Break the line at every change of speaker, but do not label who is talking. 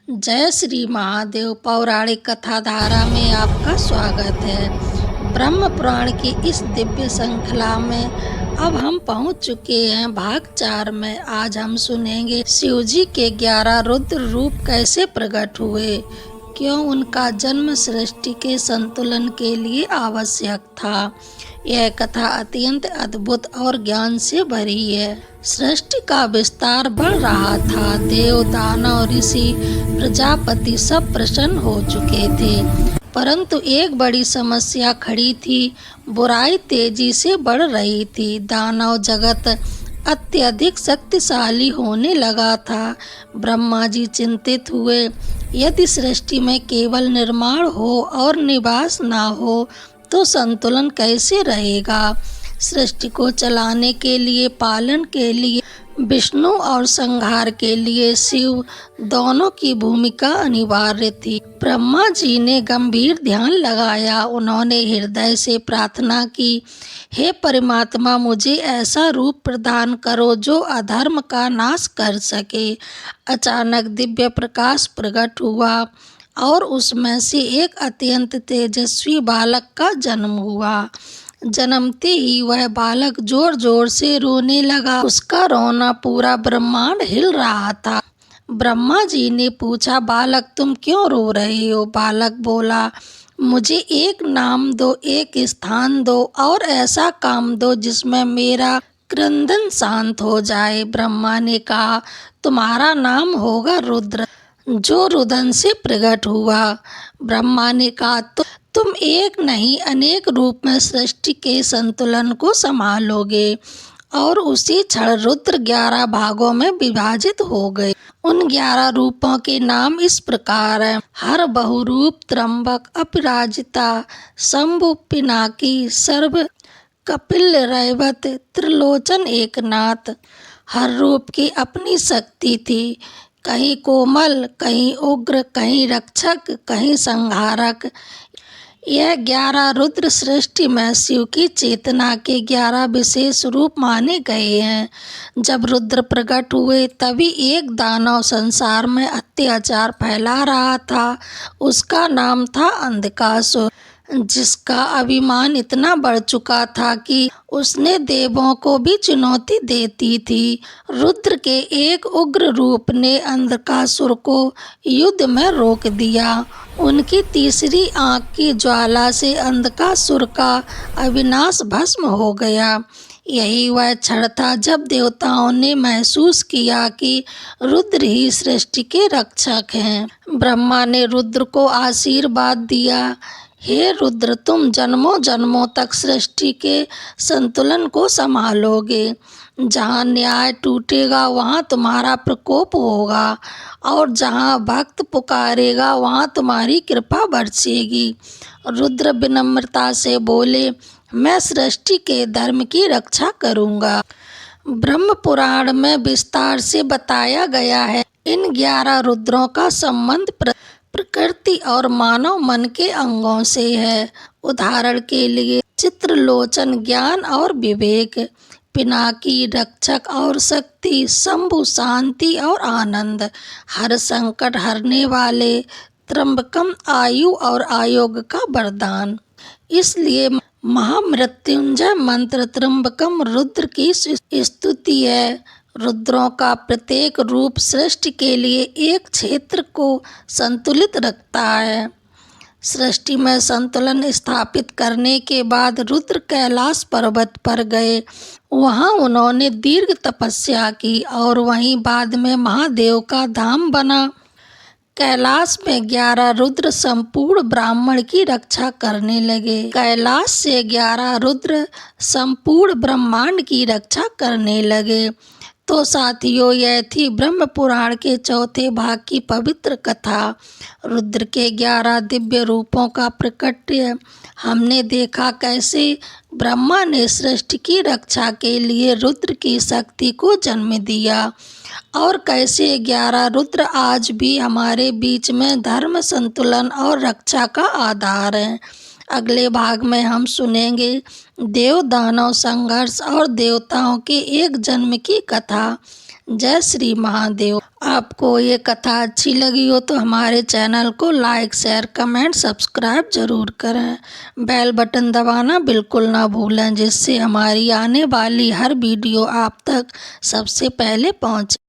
जय श्री महादेव पौराणिक कथा धारा में आपका स्वागत है। ब्रह्म पुराण की इस दिव्य श्रृंखला में अब हम पहुंच चुके हैं भाग 4 में। आज हम सुनेंगे शिवजी के 11 रुद्र रूप कैसे प्रकट हुए, क्यों उनका जन्म सृष्टि के संतुलन के लिए आवश्यक था। यह कथा अत्यंत अद्भुत और ज्ञान से भरी है। सृष्टि का विस्तार बढ़ रहा था। देव, दानव, ऋषि, प्रजापति सब प्रसन्न हो चुके थे, परंतु एक बड़ी समस्या खड़ी थी। बुराई तेजी से बढ़ रही थी। दानव जगत अत्यधिक शक्तिशाली होने लगा था। ब्रह्मा जी चिंतित हुए, यदि सृष्टि में केवल निर्माण हो और निवास ना हो तो संतुलन कैसे रहेगा। सृष्टि को चलाने के लिए, पालन के लिए विष्णु और संहार के लिए शिव, दोनों की भूमिका अनिवार्य थी। ब्रह्मा जी ने गंभीर ध्यान लगाया। उन्होंने हृदय से प्रार्थना की, हे परमात्मा, मुझे ऐसा रूप प्रदान करो जो अधर्म का नाश कर सके। अचानक दिव्य प्रकाश प्रकट हुआ और उसमें से एक अत्यंत तेजस्वी बालक का जन्म हुआ। जन्मते ही वह बालक जोर जोर से रोने लगा। उसका रोना पूरा ब्रह्मांड हिल रहा था। ब्रह्मा जी ने पूछा, बालक तुम क्यों रो रहे हो। बालक बोला, मुझे एक नाम दो, एक स्थान दो और ऐसा काम दो जिसमें मेरा क्रंदन शांत हो जाए। ब्रह्मा ने कहा, तुम्हारा नाम होगा रुद्र, जो रुदन से प्रकट हुआ। ब्रह्मा ने कहा, तुम एक नहीं अनेक रूप में सृष्टि के संतुलन को संभालोगे। और उसी क्षण रुद्र 11 भागों में विभाजित हो गए। उन 11 रूपों के नाम इस प्रकार हैं: हर बहुरूप, त्रंबक, अपराजिता, शंभु, पिनाकी, सर्व, कपिल, रैवत, त्रिलोचन, एकनाथ। हर रूप की अपनी शक्ति थी, कहीं कोमल, कहीं उग्र, कहीं रक्षक, कहीं संहारक। यह 11 रुद्र सृष्टि में शिव की चेतना के 11 विशेष रूप माने गए हैं। जब रुद्र प्रकट हुए तभी एक दानव संसार में अत्याचार फैला रहा था। उसका नाम था अंधकासुर, जिसका अभिमान इतना बढ़ चुका था कि उसने देवों को भी चुनौती देती थी। रुद्र के एक उग्र रूप ने अंधकासुर को युद्ध में रोक दिया। उनकी तीसरी आंख की ज्वाला से अंधकासुर का अविनाश भस्म हो गया। यही वह क्षण था जब देवताओं ने महसूस किया कि रुद्र ही सृष्टि के रक्षक हैं। ब्रह्मा ने रुद्र को आशीर्वाद दिया, हे रुद्र, तुम जन्मों जन्मों तक सृष्टि के संतुलन को संभालोगे। जहाँ न्याय टूटेगा वहाँ तुम्हारा प्रकोप होगा और जहाँ भक्त पुकारेगा वहाँ तुम्हारी कृपा बरसेगी। रुद्र विनम्रता से बोले, मैं सृष्टि के धर्म की रक्षा करूँगा। ब्रह्म पुराण में विस्तार से बताया गया है। इन 11 रुद्रों का संबंध प्रकृति और मानव मन के अंगों से है। उदाहरण के लिए चित्रलोचन ज्ञान और विवेक, पिनाकी रक्षक और शक्ति, शंभु शांति और आनंद, हर संकट हरने वाले, त्र्यंबकम आयु और आयोग का वरदान। इसलिए महामृत्युंजय मंत्र त्र्यंबकम रुद्र की स्तुति है। रुद्रों का प्रत्येक रूप सृष्टि के लिए एक क्षेत्र को संतुलित रखता है। सृष्टि में संतुलन स्थापित करने के बाद रुद्र कैलाश पर्वत पर गए। वहां उन्होंने दीर्घ तपस्या की और वहीं बाद में महादेव का धाम बना। कैलाश में 11 रुद्र संपूर्ण ब्राह्मण की रक्षा करने लगे। कैलाश से 11 रुद्र संपूर्ण ब्रह्मांड की रक्षा करने लगे। तो साथियों, यह थी ब्रह्म पुराण के चौथे भाग की पवित्र कथा, रुद्र के 11 दिव्य रूपों का प्रकट्य। हमने देखा कैसे ब्रह्मा ने सृष्टि की रक्षा के लिए रुद्र की शक्ति को जन्म दिया और कैसे 11 रुद्र आज भी हमारे बीच में धर्म, संतुलन और रक्षा का आधार हैं। अगले भाग में हम सुनेंगे देव दानव संघर्ष और देवताओं के एक जन्म की कथा, जय श्री महादेव। आपको ये कथा अच्छी लगी हो तो हमारे चैनल को लाइक, शेयर, कमेंट, सब्सक्राइब जरूर करें। बेल बटन दबाना बिल्कुल ना भूलें, जिससे हमारी आने वाली हर वीडियो आप तक सबसे पहले पहुंचे।